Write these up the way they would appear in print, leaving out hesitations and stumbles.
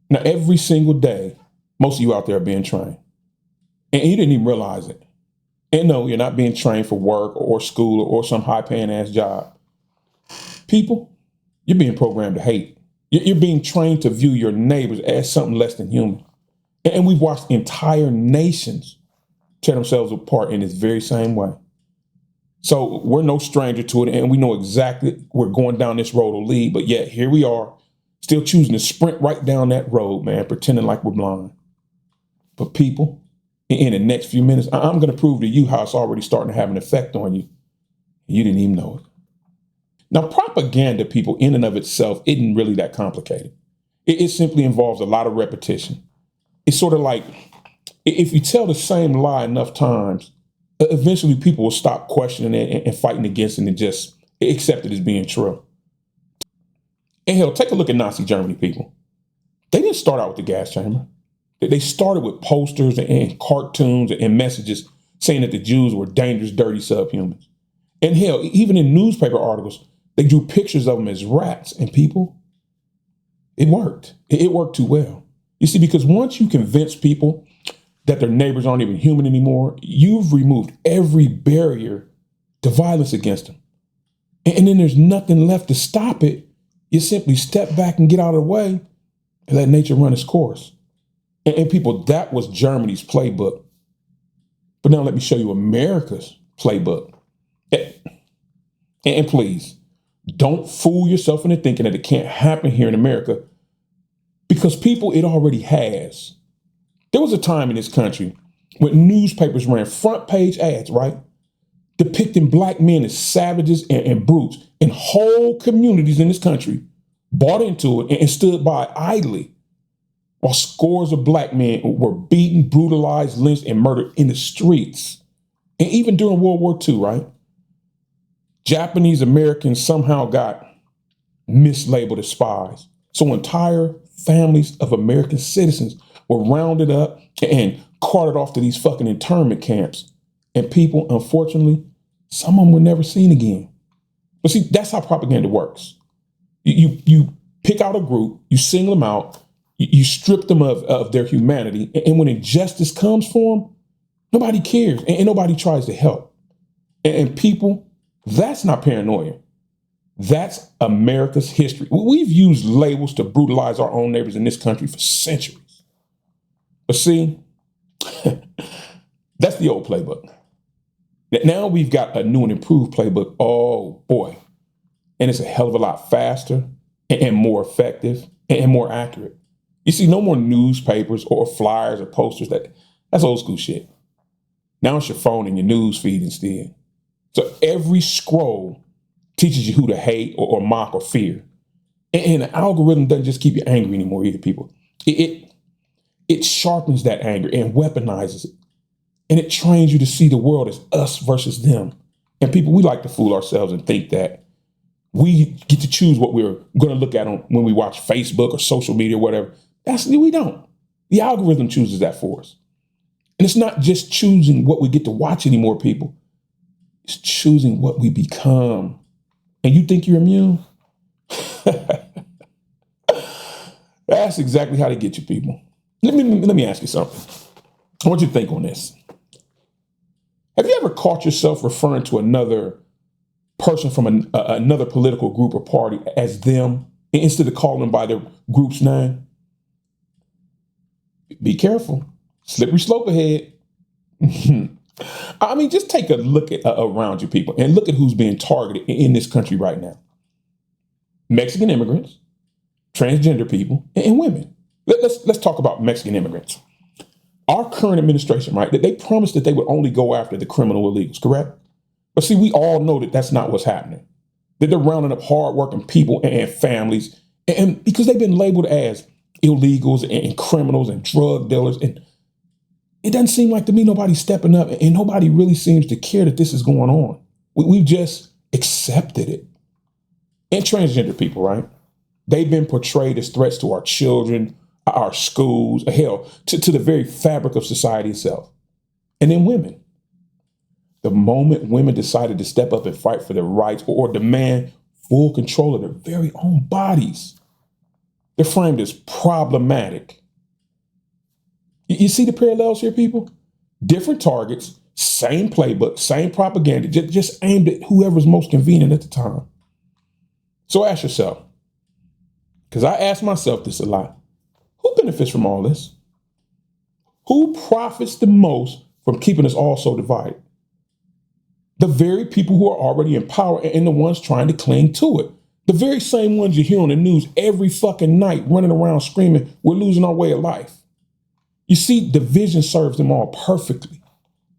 Now, every single day, most of you out there are being trained, and you didn't even realize it. And no, you're not being trained for work or school or some high paying ass job. People, you're being programmed to hate. You're being trained to view your neighbors as something less than human. And we've watched entire nations tear themselves apart in this very same way. So we're no stranger to it, and we know exactly we're going down this road will lead, but yet here we are, still choosing to sprint right down that road, man, pretending like we're blind. But people, in the next few minutes, I'm going to prove to you how it's already starting to have an effect on you. You didn't even know it. Now, propaganda, people, in and of itself, isn't really that complicated. It simply involves a lot of repetition. It's sort of like if you tell the same lie enough times, eventually people will stop questioning it and fighting against it and just accept it as being true. And hell, take a look at Nazi Germany, people. They didn't start out with the gas chamber. They started with posters and cartoons and messages saying that the Jews were dangerous, dirty subhumans. And hell, even in newspaper articles, they drew pictures of them as rats. And people, it worked. It worked too well. You see, because once you convince people that their neighbors aren't even human anymore, you've removed every barrier to violence against them. And then there's nothing left to stop it. You simply step back and get out of the way and let nature run its course. And people, that was Germany's playbook. But now let me show you America's playbook. And please, don't fool yourself into thinking that it can't happen here in America, because people, it already has. There was a time in this country when newspapers ran front page ads, right? Depicting black men as savages and brutes, and whole communities in this country bought into it and stood by idly while scores of black men were beaten, brutalized, lynched, and murdered in the streets. And even during World War II, right? Japanese Americans somehow got mislabeled as spies. So entire families of American citizens were rounded up and carted off to these fucking internment camps. And people, unfortunately, some of them were never seen again. But see, that's how propaganda works. You pick out a group, you single them out, you strip them of their humanity, and when injustice comes for them, nobody cares and nobody tries to help. And people, that's not paranoia. That's America's history. We've used labels to brutalize our own neighbors in this country for centuries. But see, that's the old playbook. Now we've got a new and improved playbook. Oh boy. And it's a hell of a lot faster and more effective and more accurate. You see, no more newspapers or flyers or posters. That's old school shit. Now it's your phone and your news feed instead. So every scroll teaches you who to hate or mock or fear. And the algorithm doesn't just keep you angry anymore either, people. It sharpens that anger and weaponizes it. And it trains you to see the world as us versus them. And people, we like to fool ourselves and think that we get to choose what we're going to look at when we watch Facebook or social media or whatever. We don't. The algorithm chooses that for us. And it's not just choosing what we get to watch anymore, people. It's choosing what we become. And you think you're immune? That's exactly how they get you, people. Let me ask you something. I want you to think on this. Have you ever caught yourself referring to another person from another political group or party as them instead of calling them by their group's name? Be careful. Slippery slope ahead. I mean, just take a look at around you, people, and look at who's being targeted in this country right now. Mexican immigrants, transgender people, and women. Let's talk about Mexican immigrants. Our current administration, right, they promised that they would only go after the criminal illegals, correct? But see, we all know that that's not what's happening. That they're rounding up hardworking people and families, and because they've been labeled as illegals and criminals and drug dealers, and it doesn't seem like to me nobody's stepping up, and nobody really seems to care that this is going on. We've just accepted it. And transgender people, right? They've been portrayed as threats to our children, our schools, hell, to the very fabric of society itself. And then women. The moment women decided to step up and fight for their rights or demand full control of their very own bodies, They're framed as problematic. You see the parallels here, people? Different targets, same playbook, same propaganda, just aimed at whoever's most convenient at the time. So ask yourself, because I ask myself this a lot, who benefits from all this? Who profits the most from keeping us all so divided? The very people who are already in power and the ones trying to cling to it. The very same ones you hear on the news every fucking night running around screaming, we're losing our way of life. You see, division serves them all perfectly.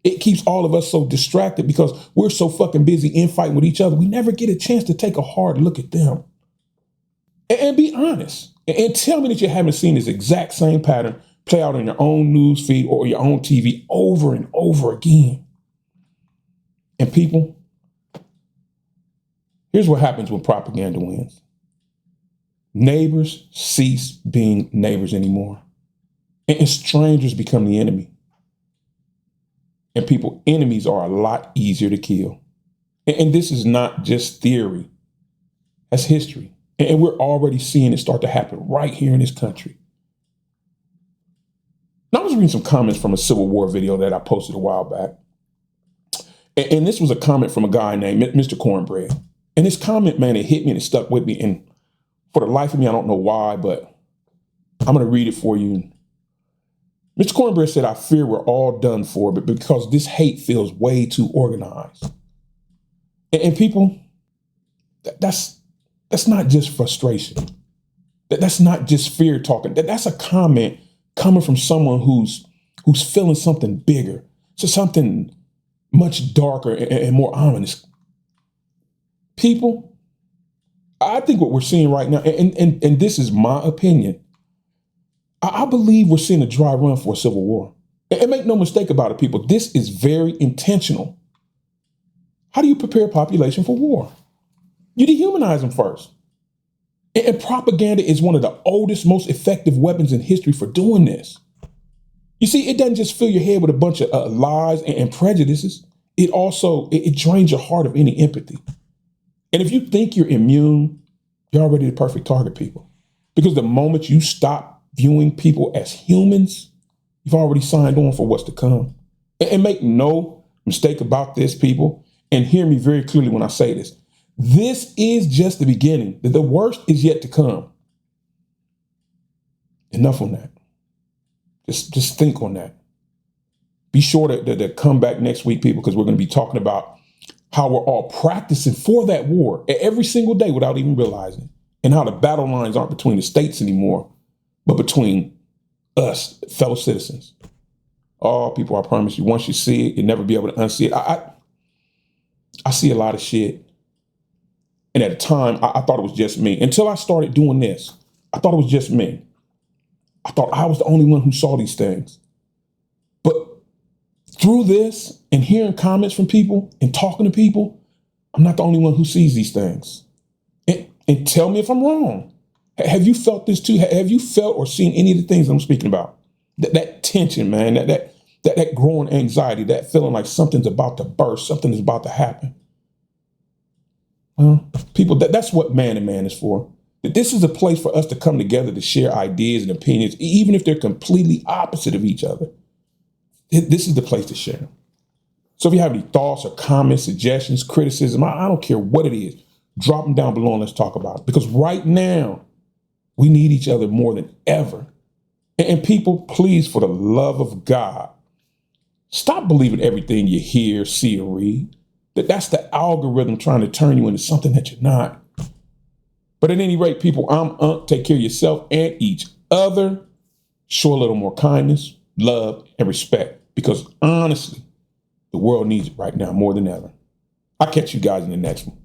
It keeps all of us so distracted because we're so fucking busy infighting with each other. We never get a chance to take a hard look at them. And be honest. And tell me that you haven't seen this exact same pattern play out on your own news feed or your own TV over and over again. And people, here's what happens when propaganda wins. Neighbors cease being neighbors anymore. And strangers become the enemy. And people, enemies are a lot easier to kill. And this is not just theory. That's history. And we're already seeing it start to happen right here in this country. Now, I was reading some comments from a Civil War video that I posted a while back. And this was a comment from a guy named Mr. Cornbread. And his comment, man, it hit me and it stuck with me. And for the life of me, I don't know why, but I'm going to read it for you. Mr. Cornbread said, I fear we're all done for, but because this hate feels way too organized. And people, that's not just frustration. That's not just fear talking. That's a comment coming from someone who's feeling something bigger, so something much darker and more ominous. People, I think what we're seeing right now, and this is my opinion, I believe we're seeing a dry run for a civil war. And make no mistake about it, people, this is very intentional. How do you prepare a population for war? You dehumanize them first. And propaganda is one of the oldest, most effective weapons in history for doing this. You see, it doesn't just fill your head with a bunch of lies and prejudices. It also, it drains your heart of any empathy. And if you think you're immune, you're already the perfect target, people. Because the moment you stop viewing people as humans, you've already signed on for what's to come. And make no mistake about this, people, and hear me very clearly when I say this. This is just the beginning. The worst is yet to come. Enough on that. Just think on that. Be sure to come back next week, people, because we're going to be talking about how we're all practicing for that war every single day without even realizing it, and how the battle lines aren't between the states anymore, but between us, fellow citizens. Oh, people, I promise you, once you see it, you'll never be able to unsee it. I see a lot of shit. And at the time, I thought it was just me. Until I started doing this, I thought it was just me. I thought I was the only one who saw these things. But through this and hearing comments from people and talking to people, I'm not the only one who sees these things. And tell me if I'm wrong. Have you felt this too? Have you felt or seen any of the things I'm speaking about? That tension, man, that growing anxiety, that feeling like something's about to burst, something is about to happen. Well, people, that's what Man and Man is for. This is a place for us to come together to share ideas and opinions, even if they're completely opposite of each other. This is the place to share them. So if you have any thoughts or comments, suggestions, criticism, I don't care what it is, drop them down below and let's talk about it. Because right now, we need each other more than ever. And people, please, for the love of God, stop believing everything you hear, see, or read. That's the algorithm trying to turn you into something that you're not. But at any rate, people, I'm take care of yourself and each other. Show a little more kindness, love, and respect. Because honestly, the world needs it right now more than ever. I'll catch you guys in the next one.